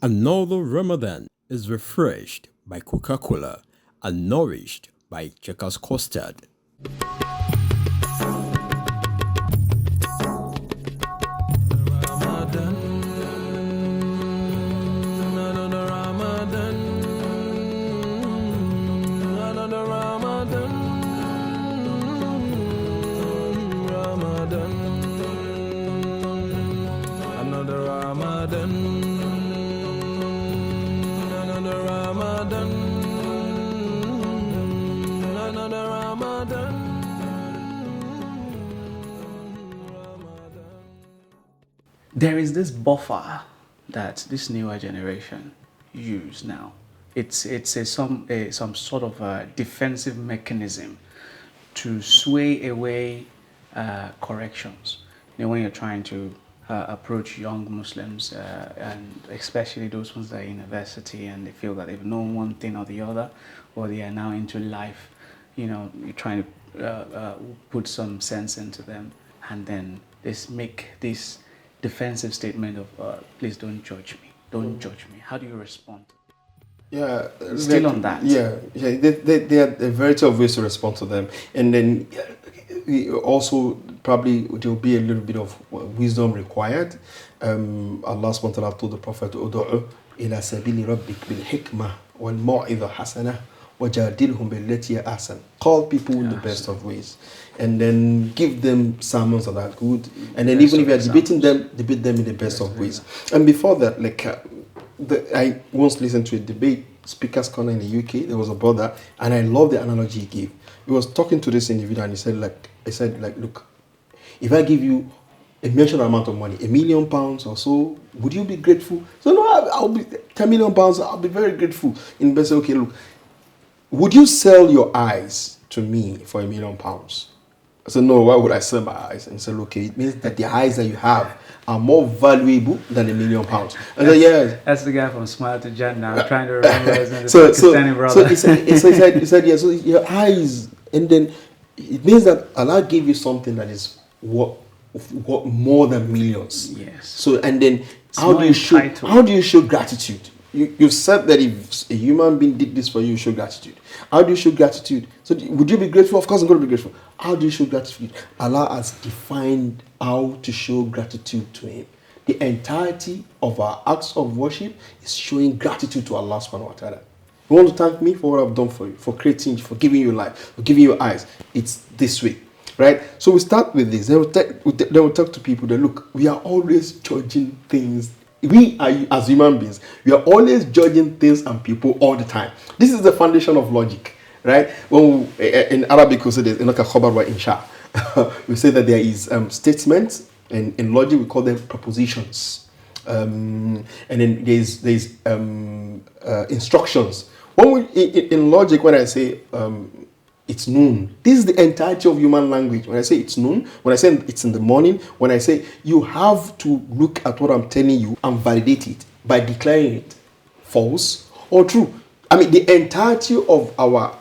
Another Ramadan is refreshed by Coca-Cola and nourished by Checkers Custard. There is this buffer that this newer generation use now. It's some sort of a defensive mechanism to sway away corrections. You know, when you're trying to approach young Muslims, and especially those ones that are in university and they feel that they've known one thing or the other, or they are now into life, you know, you're trying to put some sense into them, and then make this defensive statement of please don't judge me, don't judge me. How do you respond? Yeah, Still on that. Yeah. There are a variety of ways to respond to them, and then also probably there will be a little bit of wisdom required. Allah subhanahu wa ta'ala told the Prophet, "Udu'u ila sabili rabbik bil hikmah wal mau'izah hasanah wajadilhum billati ahsan." Call people in the best of ways, and then give them sermons that are good, and then even if you are debating them, debate them in the best of ways. And before that, I once listened to a debate, Speaker's Corner in the UK. There was a brother, and I love the analogy he gave. He was talking to this individual, and he said, look, if I give you a mentioned amount of money, £1 million or so, would you be grateful? So no, I'll be £10 million. I'll be very grateful. And he said, okay, look, would you sell your eyes to me for £1 million? I said, no, why would I sell my eyes? And he said, okay, it means that the eyes that you have are more valuable than £1 million. And said, yeah. That's the guy from Smile to Jannah. I'm trying to remember his name. So brother. he said, yeah, so your eyes, and then it means that Allah gave you something that is what more than millions. Yes. So, and then how do you show gratitude? You've said that if a human being did this for you, you show gratitude. How do you show gratitude? So would you be grateful? Of course I'm going to be grateful. How do you show gratitude? Allah has defined how to show gratitude to Him. The entirety of our acts of worship is showing gratitude to Allah subhanahu wa ta'ala. You want to thank me for what I've done for you, for creating you, for giving you life, for giving you eyes. It's this way, right? So we start with this. Then we'll talk to people that, look, we are always judging things. We are, as human beings, we are always judging things and people all the time. This is the foundation of logic, right? When in Arabic we say there's like a khabar wa insha. We say that there is statements, and in logic we call them propositions, and then there's instructions. When in logic, when I say it's noon, this is the entirety of human language. When I say it's noon, when I say it's in the morning, when I say you have to look at what I'm telling you and validate it by declaring it false or true. I mean, the entirety of our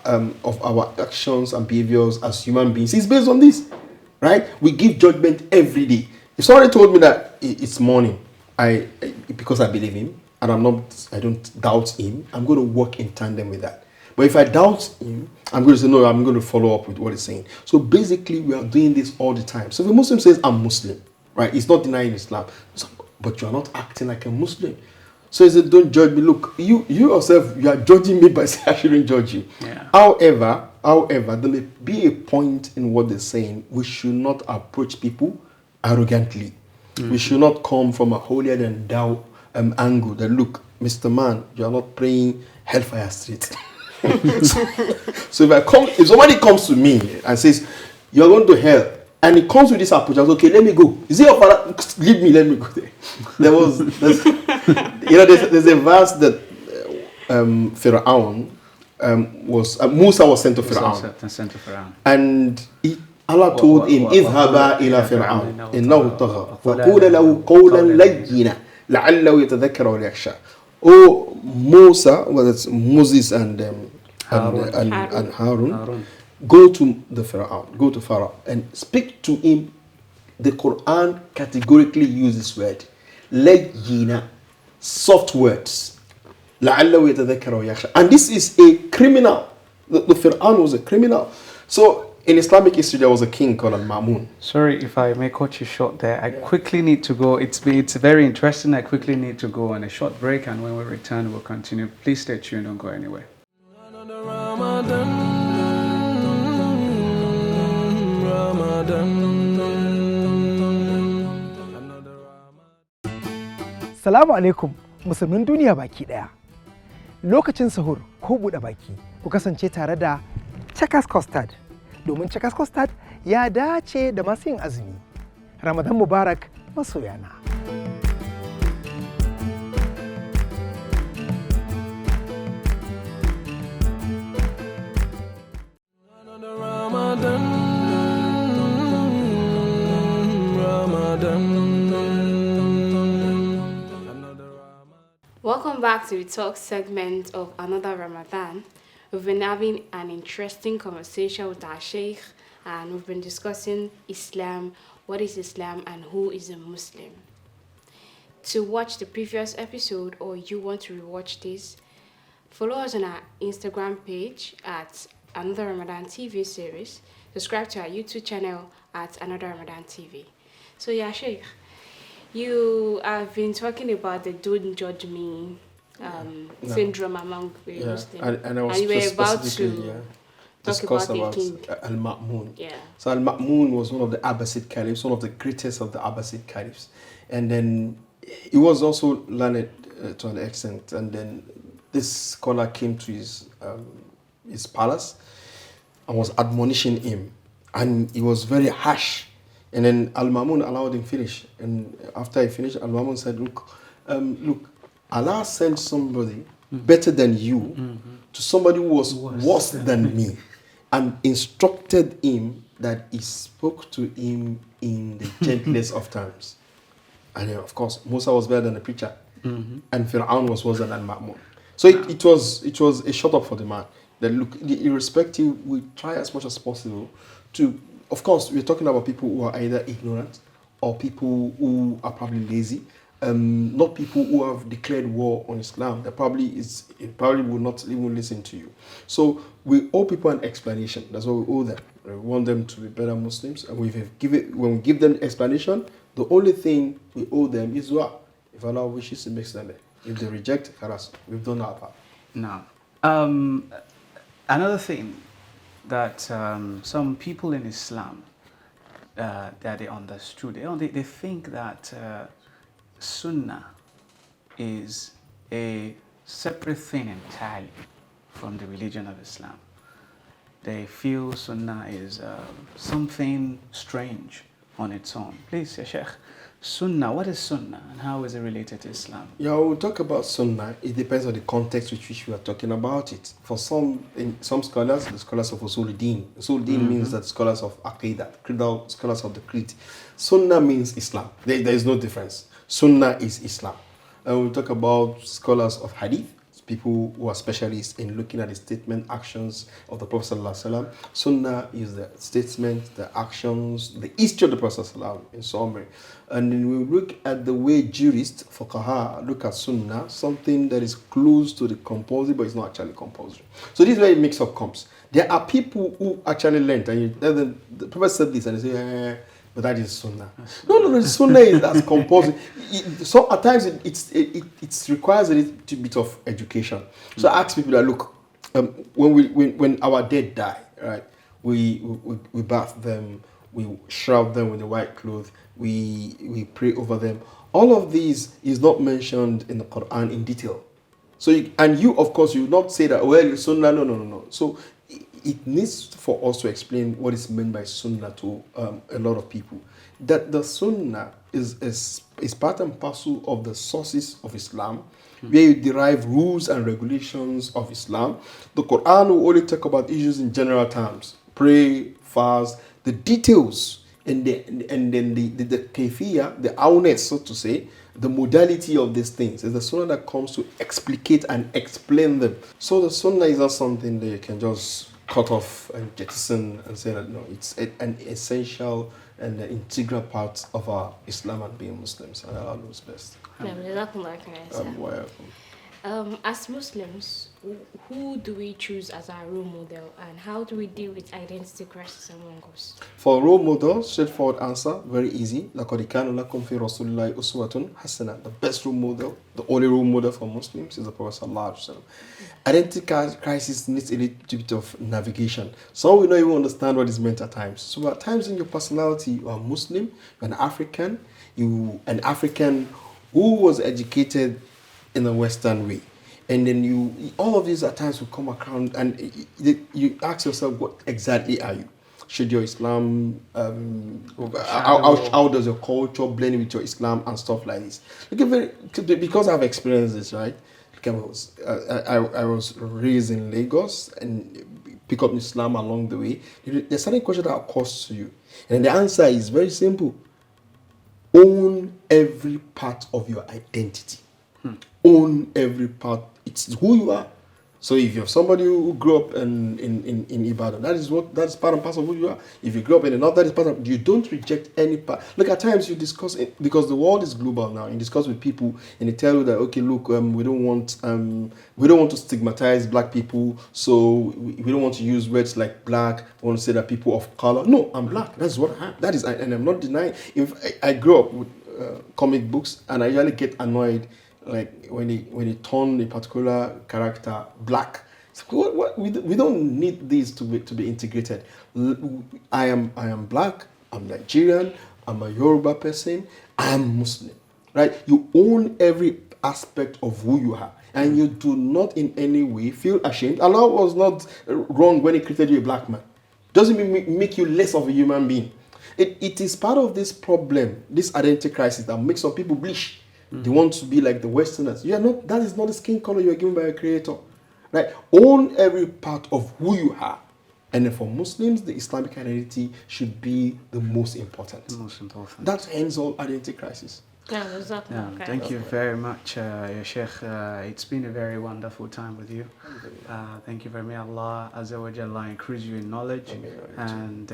actions and behaviors as human beings is based on this, right? We give judgment every day. If somebody told me that it's morning, because I believe him and I don't doubt him, I'm going to work in tandem with that. But if I doubt him, I'm going to say, no, I'm going to follow up with what he's saying. So basically, we are doing this all the time. So if a Muslim says, I'm Muslim, right? He's not denying Islam. So, but you're not acting like a Muslim. So he said, don't judge me. Look, you yourself, you are judging me by saying I shouldn't judge you. Yeah. However, there may be a point in what they're saying. We should not approach people arrogantly. Mm-hmm. We should not come from a holier than thou angle that, look, Mr. Man, you are not praying Hellfire Street. So if somebody comes to me and says you're going to hell, and he comes with this approach, I was okay, let me go. Is it your father? Leave me, let me go there. There's a verse that Pharaoh Musa was sent to Pharaoh, and Allah told him, "Idhaba ila Fir'aun, innahu tagha, wa qula lahu qawlan layyina, la'allahu yatadhakkara wa yakhsha." Oh, Moses and Harun, go to Pharaoh and speak to him. The Quran categorically uses this word, layyina, soft words. لَعَلَّهُ يَتَذَكَّرُ وَيَخْشَى. And this is a criminal. The Fir'aun was a criminal. So in Islamic history, there was a king called Al-Ma'mun. Sorry if I may cut you short there. I quickly need to go. It's very interesting. I quickly need to go on a short break, and when we return, we'll continue. Please stay tuned. Don't go anywhere. Salamu alaikum musulmin duniya baki daya. Lokacin sahur ko buɗe baki ku kasance tare da Checkers Custard. Domin Checkers Custard ya dace da masu yin azumi. Ramadan Mubarak masoyana. Welcome back to the talk segment of Another Ramadan. We've been having an interesting conversation with our Sheikh, and we've been discussing Islam, what is Islam, and who is a Muslim. To watch the previous episode, or you want to rewatch this, follow us on our Instagram page at Another Ramadan TV series. Subscribe to our YouTube channel at Another Ramadan TV. So yeah, Sheikh, you have been talking about the "don't judge me" syndrome among the Muslims, and I was you were about to discuss talk about the about king. Al-Ma'mun. Yeah. So Al-Ma'mun was one of the Abbasid caliphs, one of the greatest of the Abbasid caliphs, and then he was also learned to an extent. And then this scholar came to his palace and was admonishing him, and he was very harsh. And then Al-Ma'mun allowed him finish. And after he finished, Al-Ma'mun said, look, Allah sent somebody better than you to somebody who was worse than me, and instructed him that he spoke to him in the gentlest of terms. And of course, Musa was better than the preacher, and Fir'aun was worse than Al-Ma'mun. So it was a shut up for the man. That look, irrespective, we try as much as possible to. Of course, we're talking about people who are either ignorant or people who are probably lazy, not people who have declared war on Islam. That probably will not even listen to you. So we owe people an explanation. That's what we owe them. We want them to be better Muslims, and when we give them the explanation, the only thing we owe them is dua. If Allah wishes, it makes them. If they reject, we've done our part. Now, another thing that some people in Islam that they understood, they think that Sunnah is a separate thing entirely from the religion of Islam. They feel Sunnah is something strange on its own. Please, Sheikh, Sunnah, what is Sunnah and how is it related to Islam? Yeah, we'll talk about Sunnah. It depends on the context with which we are talking about it. For some scholars, the scholars of Usuluddin. Usuluddin means that scholars of Aqidah, scholars of the Creed. Sunnah means Islam. There is no difference. Sunnah is Islam. And we'll talk about scholars of Hadith, people who are specialists in looking at the statement, actions of the Prophet ﷺ. Sunnah is the statement, the actions, the history of the Prophet ﷺ in summary. And then we look at the way jurists, fuqaha, look at Sunnah, something that is close to the compulsory, but it's not actually compulsory. So this is where a mix-up comes. There are people who actually learned, and the Prophet said this, and they say, but that is Sunnah. No, Sunnah is as compulsory. So at times it requires a little bit of education. So I ask people that look, when our dead die, right? We bath them, we shroud them with the white cloth, we pray over them. All of these is not mentioned in the Quran in detail. So you of course you will not say that Sunnah. No. So it needs for us to explain what is meant by Sunnah to a lot of people. That the Sunnah is part and parcel of the sources of Islam, where you derive rules and regulations of Islam. The Quran will only talk about issues in general terms: pray, fast, the details, and then the kayfiyah, the awness, so to say, the modality of these things. Is the Sunnah that comes to explicate and explain them. So the Sunnah is not something that you can just cut off and jettison and say that no, it's an essential and an integral part of our Islam and being Muslims, and Allah knows best. As Muslims, who do we choose as our role model, and how do we deal with identity crisis among us? For role model, straightforward answer, very easy. لَقَدْ كَانَ لَكُمْ فِي رَسُولِ اللَّهِ أُسْوَةٌ حَسَنَةٌ. The best role model, the only role model for Muslims is the Prophet Sallallahu Alaihi Wasallam. Identity crisis needs a little bit of navigation. Some will not even understand what is meant at times. So at times in your personality, you are Muslim, you're an African who was educated in a Western way. And then all of these at times will come around and you ask yourself, what exactly are you? Should your Islam, how does your culture blend with your Islam and stuff like this? Because I've experienced this, right? I was raised in Lagos and pick up Islam along the way. There's certain question that occurs to you. And the answer is very simple. Own every part of your identity. Own every part. It's who you are. So if you're somebody who grew up in Ibadan, that's part and parcel of who you are. If you grew up in the north, that is part of. You don't reject any part. Look, at times you discuss it because the world is global now. You discuss with people and they tell you that, okay, look, we don't want to stigmatize black people, so we don't want to use words like black. We want to say that people of color. No, I'm black. That's what I am. That is, and I'm not denying. If I grew up with comic books, and I usually get annoyed. Like when they turn a particular character black, we don't need these to be integrated. I am black. I'm Nigerian. I'm a Yoruba person. I am Muslim. Right? You own every aspect of who you are, and you do not in any way feel ashamed. Allah was not wrong when He created you a black man. Doesn't make you less of a human being. It is part of this problem, this identity crisis that makes some people blush. They want to be like the Westerners. You are not. That is not the skin color you are given by a creator, right? Own every part of who you are, and then for Muslims, the Islamic identity should be the most important. The most important. That ends all identity crisis. Thank you very much, Ya Sheikh. It's been a very wonderful time with you. Thank you very much. Allah Azza wa Jalla increase you in knowledge and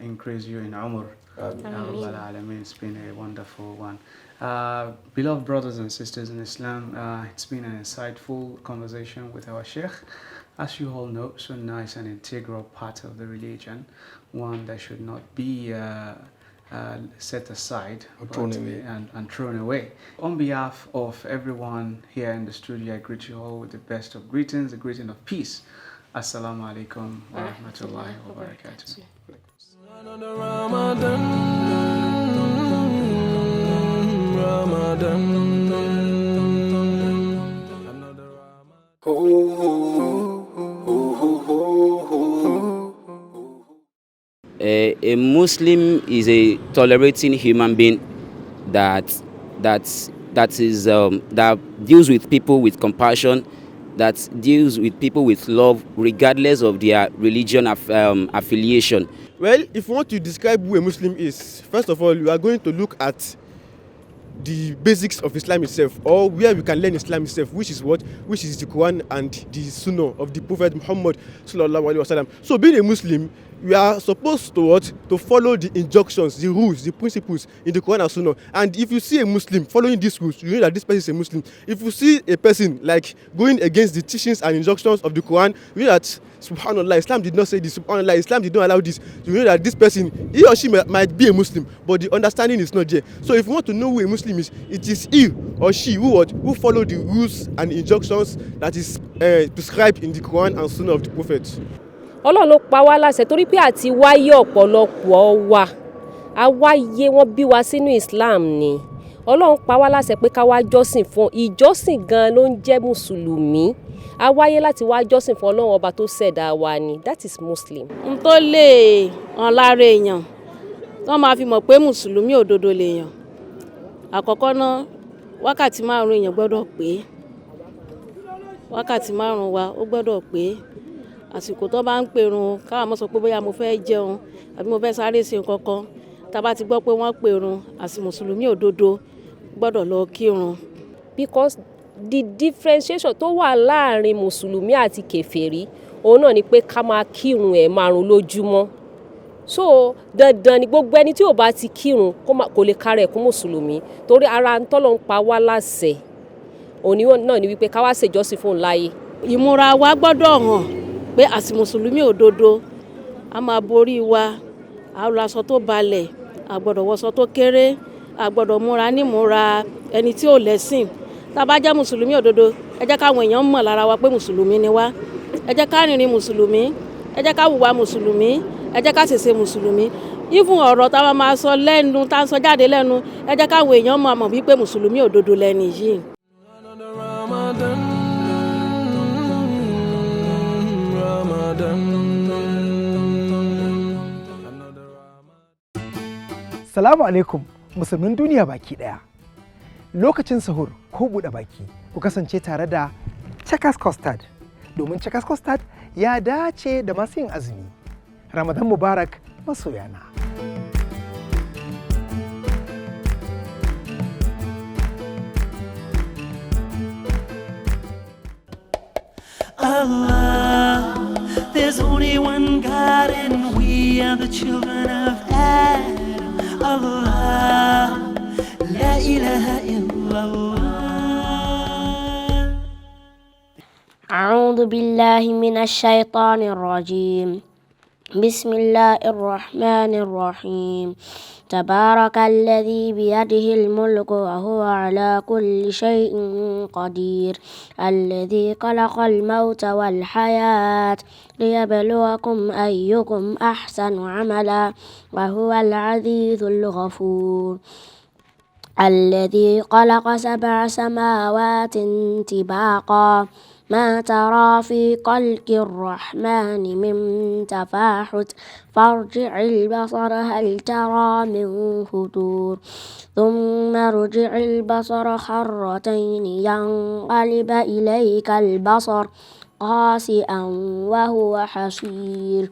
increase you in umr. It's been a wonderful one. Beloved brothers and sisters in Islam, it's been an insightful conversation with our Sheikh. As you all know, Sunnah is an integral part of the religion, one that should not be set aside and thrown away. On behalf of everyone here in the studio, I greet you all with the best of greetings, the greeting of peace. Assalamu alaikum wa rahmatullahi wa barakatuh. A Muslim is a tolerating human being that deals with people with compassion, that deals with people with love, regardless of their religion affiliation. Well, if you want to describe who a Muslim is, first of all, we are going to look at the basics of Islam itself, or where we can learn Islam itself, which is the Quran and the Sunnah of the Prophet Muhammad sallallahu alaihi wasallam. So, being a Muslim, we are supposed to follow the injunctions, the rules, the principles in the Quran and Sunnah. And if you see a Muslim following these rules, you know that this person is a Muslim. If you see a person like going against the teachings and injunctions of the Quran, you know that subhanallah, Islam did not say this, subhanallah, Islam did not allow this. You know that this person, he or she might be a Muslim, but the understanding is not there. So if you want to know who a Muslim is, it is he or she who follow the rules and injunctions that is prescribed in the Quran and Sunnah of the Prophet. Ọlọ́run ló pa wá láṣẹ torí pé àti wáyé ọ̀pọ̀lọpọ̀ wa àwáyé wọn bí wa sínú Islam ni Ọlọ́run pa wá láṣẹ pé ká wá jọ́sìn fún ìjọ́sìn gan ló ń jẹ́ mùsùlùmí àwáyé láti wá jọ́sìn fún Ọlọ́run ọba tó ṣẹ̀dá wa ni, that is Muslim. N tó lè hàn lára èèyàn wọ́n máa fi mọ̀ pé mùsùlùmí òdodo lèèyàn. Àkọ́kọ́ náà wákàtí 5 èèyàn gbọ́dọ̀ pé wákàtí 5 wa ó gbọ́dọ̀ pé àsìkò tó bá ń pèrun káwa mọ́ sọ pé bóyá mo fẹ́ jẹun àbí mo fẹ́ sáré ṣe nǹkan kan tá bá ti gbọ́ pé wọ́n pèrun àsì mùsùlùmí òdodo gbọ́dọ̀ lọ kírun. Because the differentiation tó wà láàrin mùsùlùmí àti kèfèrí òun náà ni pé ká máa kírun 5 lójúmọ́ so dandan ni gbogbo ẹni tí ò bá ti kírun kò lè kárẹ̀ kún mùsùlùmí torí ara ń tọ́lọ́ ń pa wá láṣẹ òní náà ni wípé ká wá ṣèjọ́sìn fún un láyé. ìmúra wa gbọ́dọ̀ hàn pé àti mùsùlùmí òdodo a máa borí wa a lọ aṣọ tó balẹ̀ a gbọ́dọ̀ wọṣọ tó kéré a gbọ́dọ̀ múra nímúra ẹni tí ò lẹ́sìn tá a bá jẹ́ mùsùlùmí òdodo ẹ jẹ́ káwọn èèyàn mọ̀ lára wa pé mùsùlùmí ni wá ẹ jẹ́ ká rìnrìn mùsùlùmí ẹ jẹ́ ká hùwà mùsùlùmí ẹ jẹ́ ká ṣèṣe mùsùlùmí even ọ̀rọ̀ tá a máa sọ lẹ́nu tá a sọ jáde lẹ́nu ẹ jẹ́ káwọn èèyàn mọ̀ wípé mùsùlùmí òdodo lẹ́ni yìí. Salamu alaikum musulmin duniya baki daya. Lokacin sahur ko buɗe baki ku kasance tare da Checkers Custard domin Checkers Custard ya dace da masu yin azumi. Ramadan Mubarak masoyana. Allah, there's only one God and we are the children of Adam. Allah, la ilaha illallah. أعوذ بالله من الشيطان الرجيم. بسم الله الرحمن الرحيم. تبارك الذي بيده الملك وهو على كل شيء قدير. الذي خلق الموت والحياة ليبلوكم أيكم أحسن عملا وهو العزيز الغفور. الذي خلق 7 سماوات طباقا ما ترى في خلق الرحمن من تفاحت فارجع البصر هل ترى من فطور ثم ارجع البصر خرتين ينقلب إليك البصر خاسئا وهو حسير.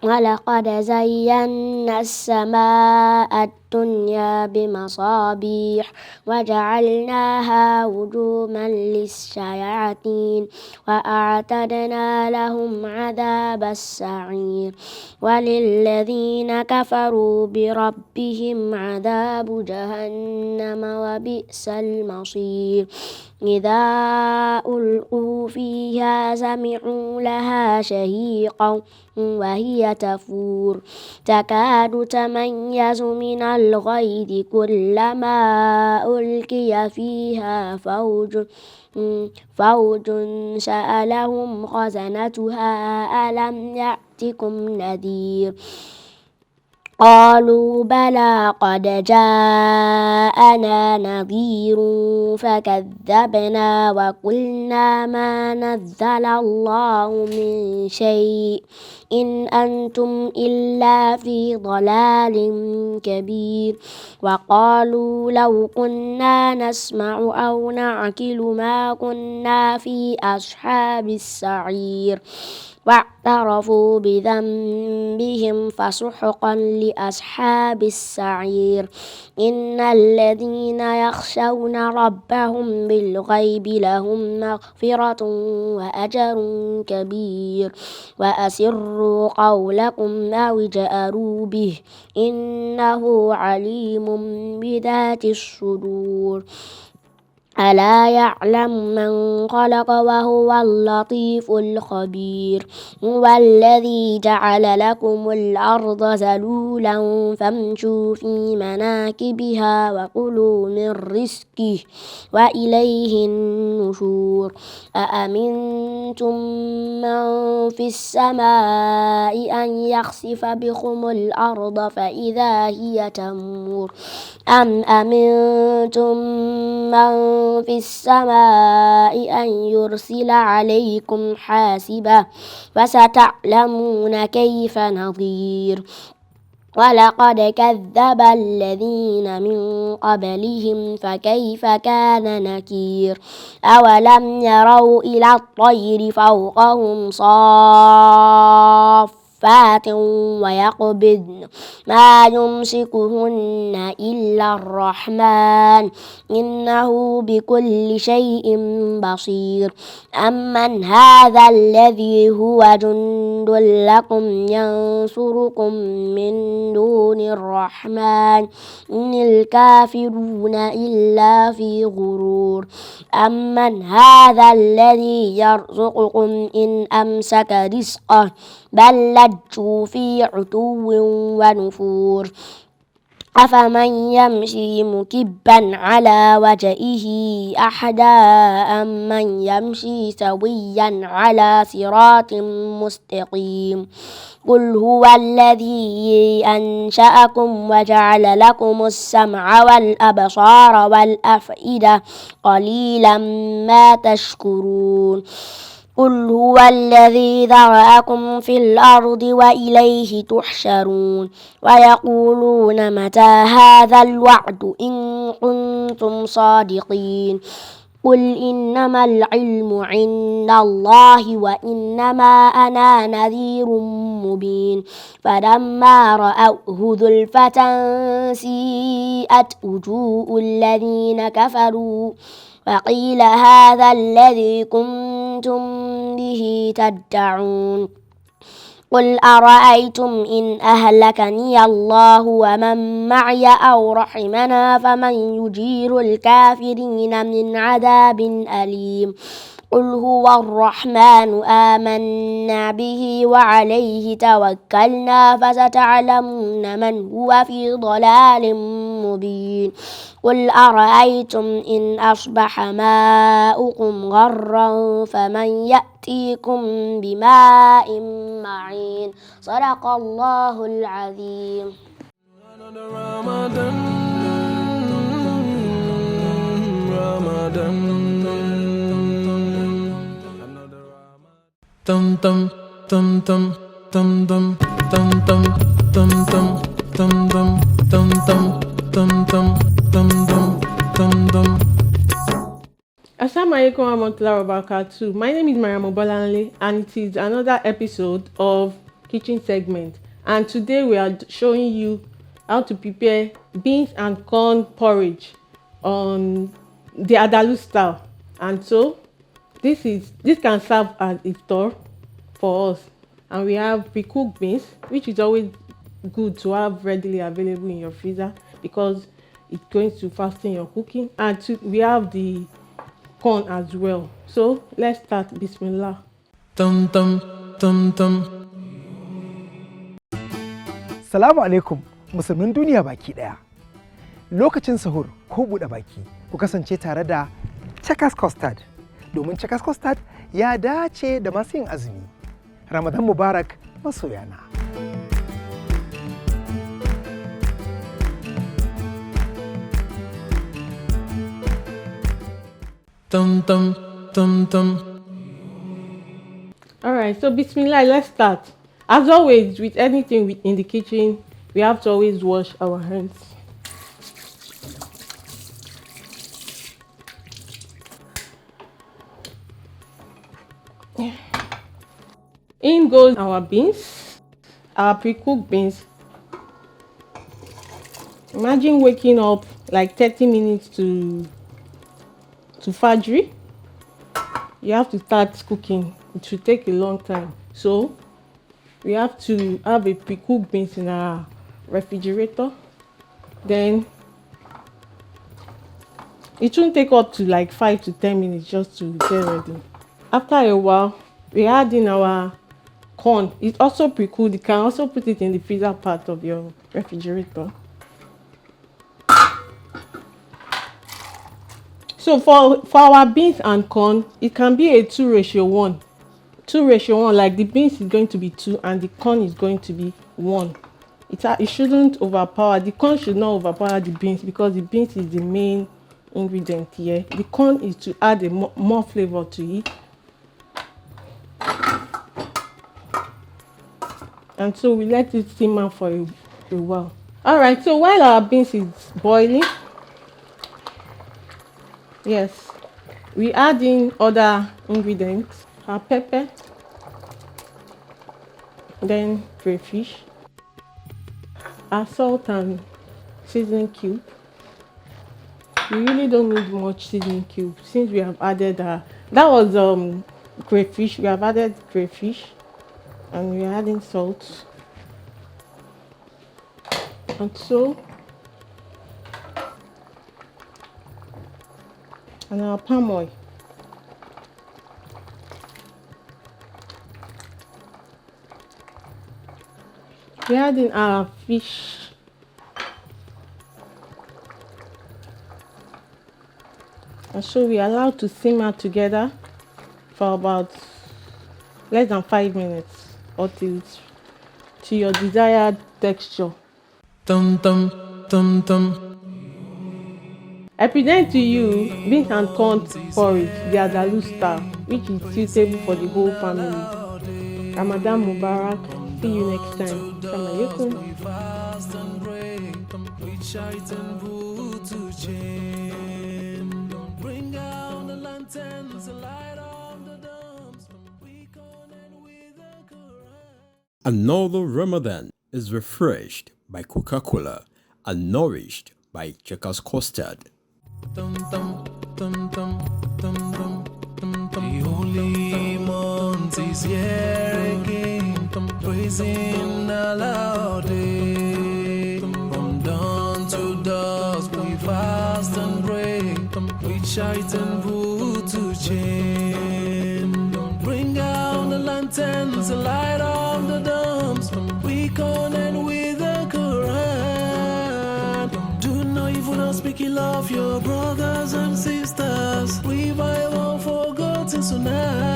ولقد زينا السماء الدنيا بمصابيح وجعلناها رجوما للشياطين وأعتدنا لهم عذاب السعير. وللذين كفروا بربهم عذاب جهنم وبئس المصير. إذا ألقوا فيها سمعوا لها شهيقا وهي تفور تكاد تميز من الغيظ كلما ألقي فيها فوج سألهم خزنتها ألم يأتكم نذير. قالوا بلى قد جاءنا نذير فكذبنا وقلنا ما نزل الله من شيء إن أنتم إلا في ضلال كبير. وقالوا لو كنا نسمع أو نعقل ما كنا في أصحاب السعير. واعترفوا بذنبهم فسحقا لأصحاب السعير. إن الذين يخشون ربهم بالغيب لهم مغفرة وأجر كبير. وأسروا قولكم أو اجهروا به إنه عليم بذات الصدور. ألا يعلم من خلق وهو اللطيف الخبير. هو الذي جعل لكم الأرض ذلولا فامشوا في مناكبها وكلوا من رزقه وإليه النشور. أأمنتم من في السماء أن يخسف بكم الأرض فإذا هي تمور أم أمنتم من في السماء أن يرسل عليكم حاسبا فستعلمون كيف نظير. ولقد كذب الذين من قبلهم فكيف كان نكير. أولم يروا إلى الطير فوقهم صافات صفات ويقبضن ما يمسكهن إلا الرحمن إنه بكل شيء بصير أمن هذا الذي هو جند لكم ينصركم من دون الرحمن إن الكافرون إلا في غرور أمن هذا الذي يرزقكم إن أمسك رزقه بل لجوا في عتو ونفور أفمن يمشي مكبا على وجهه أحدى أمن يمشي سويا على صراط مستقيم قل هو الذي أنشأكم وجعل لكم السمع والأبصار والأفئدة قليلا ما تشكرون قل هو الذي ذرأكم في الأرض وإليه تحشرون ويقولون متى هذا الوعد إن كنتم صادقين قل إنما العلم عند الله وإنما أنا نذير مبين فلما رأوه زلفة سيئت وجوه الذين كفروا فقيل هذا الذي كنتم به تدعون قل أرأيتم إن أهلكني الله ومن معي أو رحمنا فمن يجير الكافرين من عذاب أليم قل هو الرحمن آمنا به وعليه توكلنا فستعلمون من هو في ضلال مبين قل أرأيتم إن أصبح ماؤكم غرا فمن يأتيكم بماء معين صدق الله العظيم. Tum tum tum tum tum tum tum tum tum tum tum tum tum tum tum tum tum tum tum tum. Assalamu alaikum warahmatullahi wabarakatuh. My name is Mariam Obolanle and it is another episode of Kitchen Segment. And today we are showing you how to prepare beans and corn porridge on the Adalu style. And so this can serve as iftar for us. And we have pre-cooked beans, which is always good to have readily available in your freezer because it's going to fasten your cooking. And we have the corn as well. So let's start. Bismillah. Tum tum tum tum. Salamu alaikum musulmin duniya baki daya. Lokacin sahur ko buɗe baki ku kasance tare da Checkers Custard. Domin Checkers Custard ya dace da masu yin azumi. Ramadan Mubarak masoyana. Tum tum tum tum. Alright, so Bismillah, let's start. As always, with anything in the kitchen, we have to always wash our hands. In goes our beans, our pre-cooked beans. Imagine waking up like 30 minutes to Fajr. You have to start cooking. It should take a long time. So we have to have a pre-cooked beans in our refrigerator. Then it shouldn't take up to like 5 to 10 minutes just to get ready. After a while, we add in our corn. It's also pre-cooked. You can also put it in the freezer part of your refrigerator. So for our beans and corn, it can be a 2:1. 2:1, like the beans is going to be 2 and the corn is going to be 1. It shouldn't overpower. The corn should not overpower the beans because the beans is the main ingredient here. The corn is to add more flavor to it. And so we let it simmer for a while. Alright, so while our beans is boiling, yes, we add in other ingredients. Our pepper, then crayfish, our salt and seasoning cube. We really don't need much seasoning cube since we have added that was crayfish. We have added crayfish and we are adding salt. And so, and our palm oil. We add in our fish. And so we allow to simmer together for about less than 5 minutes or to your desired texture. I present to you beans and corn porridge, the Adalu style, which is suitable for the whole family. Ramadan Mubarak. See you next time. Assalamu Another Ramadan is refreshed by Coca-Cola and nourished by Checkers Custard. The holy month is here again, praising Allah day. From dawn to dusk we fast and pray, we shite and put to chain. Bring out the lanterns, light on the dumps, we connect with the Quran. Do not evil, not speak ill of your brothers and sisters. Revive all forgotten sunnah.